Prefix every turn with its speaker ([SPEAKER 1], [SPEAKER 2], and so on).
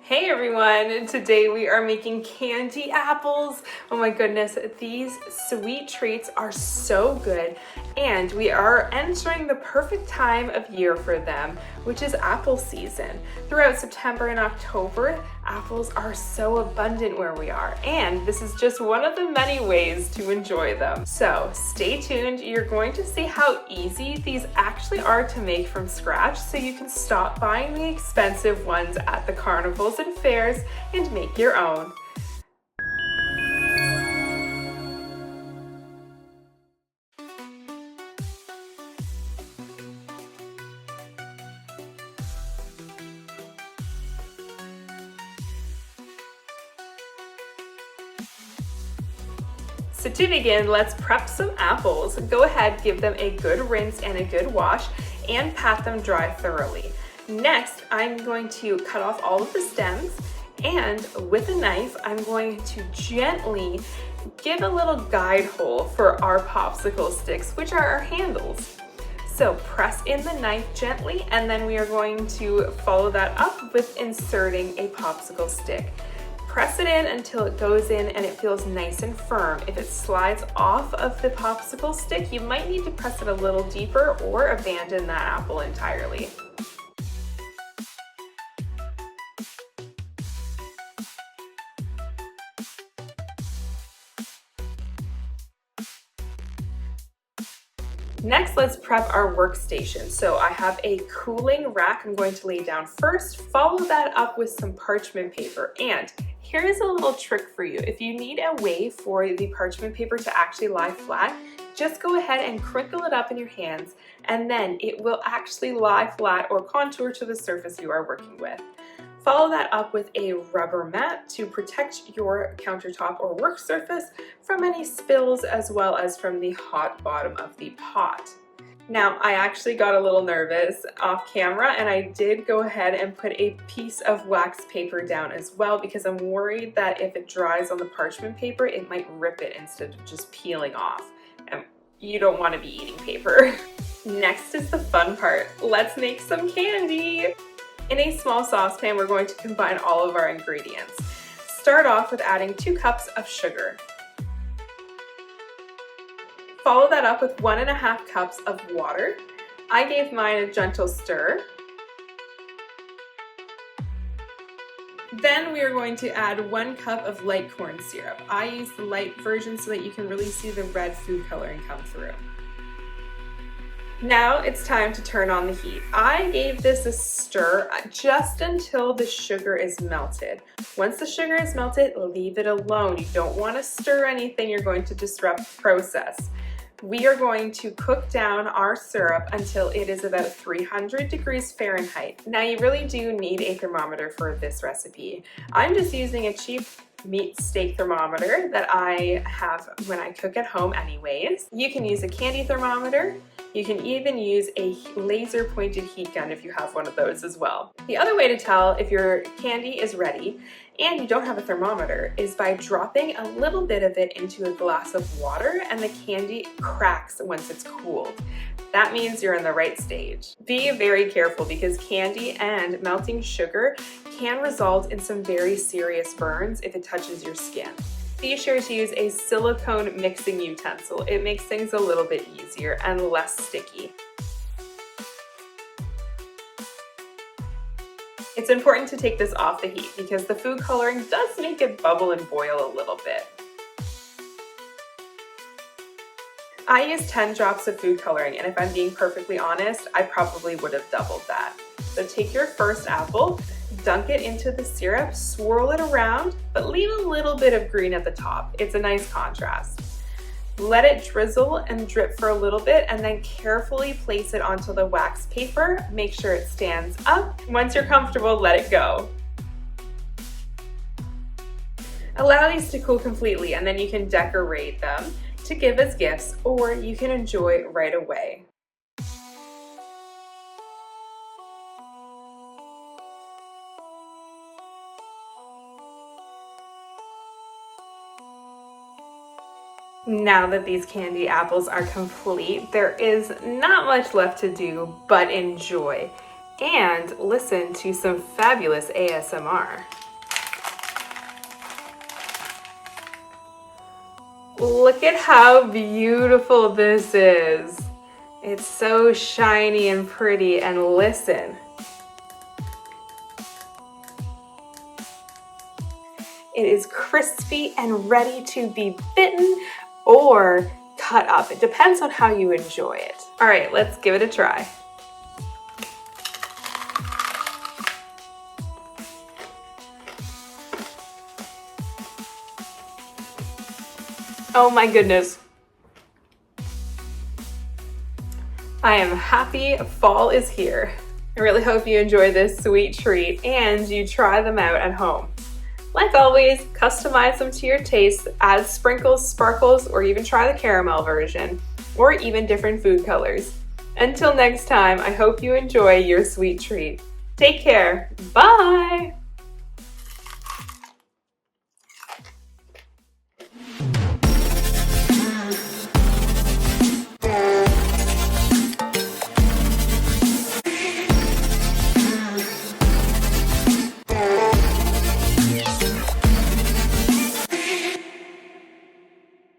[SPEAKER 1] Hey everyone! Today we are making candy apples. Oh my goodness, these sweet treats are so good, and we are entering the perfect time of year for them, which is apple season. Throughout September and October, apples are so abundant where we are, and this is just one of the many ways to enjoy them. So stay tuned, you're going to see how easy these actually are to make from scratch, so you can stop buying the expensive ones at the carnivals and fairs and make your own. So to begin, let's prep some apples. Go ahead, give them a good rinse and a good wash, and pat them dry thoroughly. Next, I'm going to cut off all of the stems, and with a knife, I'm going to gently give a little guide hole for our popsicle sticks, which are our handles. So press in the knife gently, and then we are going to follow that up with inserting a popsicle stick. Press it in until it goes in and it feels nice and firm. If it slides off of the popsicle stick, you might need to press it a little deeper or abandon that apple entirely. Next, let's prep our workstation. So I have a cooling rack I'm going to lay down first, follow that up with some parchment paper. And here is a little trick for you. If you need a way for the parchment paper to actually lie flat, just go ahead and crinkle it up in your hands, and then it will actually lie flat or contour to the surface you are working with. Follow that up with a rubber mat to protect your countertop or work surface from any spills, as well as from the hot bottom of the pot. Now, I actually got a little nervous off camera, and I did go ahead and put a piece of wax paper down as well, because I'm worried that if it dries on the parchment paper, it might rip it instead of just peeling off. And you don't want to be eating paper. Next is the fun part. Let's make some candy. In a small saucepan, we're going to combine all of our ingredients. Start off with adding 2 cups of sugar. Follow that up with 1.5 cups of water. I gave mine a gentle stir. Then we are going to add 1 cup of light corn syrup. I use the light version so that you can really see the red food coloring come through. Now it's time to turn on the heat. I gave this a stir just until the sugar is melted. Once the sugar is melted, leave it alone. You don't want to stir anything, you're going to disrupt the process. We are going to cook down our syrup until it is about 300 degrees Fahrenheit. Now you really do need a thermometer for this recipe. I'm just using a cheap meat steak thermometer that I have when I cook at home anyways. You can use a candy thermometer. You can even use a laser pointed heat gun if you have one of those as well. The other way to tell if your candy is ready and you don't have a thermometer is by dropping a little bit of it into a glass of water, and the candy cracks once it's cooled. That means you're in the right stage. Be very careful, because candy and melting sugar can result in some very serious burns if it touches your skin. Be sure to use a silicone mixing utensil. It makes things a little bit easier and less sticky. It's important to take this off the heat because the food coloring does make it bubble and boil a little bit. I use 10 drops of food coloring, and if I'm being perfectly honest, I probably would have doubled that. So take your first apple, dunk it into the syrup, swirl it around, but leave a little bit of green at the top. It's a nice contrast. Let it drizzle and drip for a little bit, and then carefully place it onto the wax paper. Make sure it stands up. Once you're comfortable, let it go. Allow these to cool completely, and then you can decorate them to give as gifts, or you can enjoy right away. Now that these candy apples are complete, there is not much left to do but enjoy. and listen to some fabulous ASMR. Look at how beautiful this is. It's so shiny and pretty, and listen. It is crispy and ready to be bitten or cut up. It depends on how you enjoy it. All right, let's give it a try. Oh my goodness. I am happy fall is here. I really hope you enjoy this sweet treat and you try them out at home. Like always, customize them to your taste, add sprinkles, sparkles, or even try the caramel version, or even different food colors. Until next time, I hope you enjoy your sweet treat. Take care. Bye!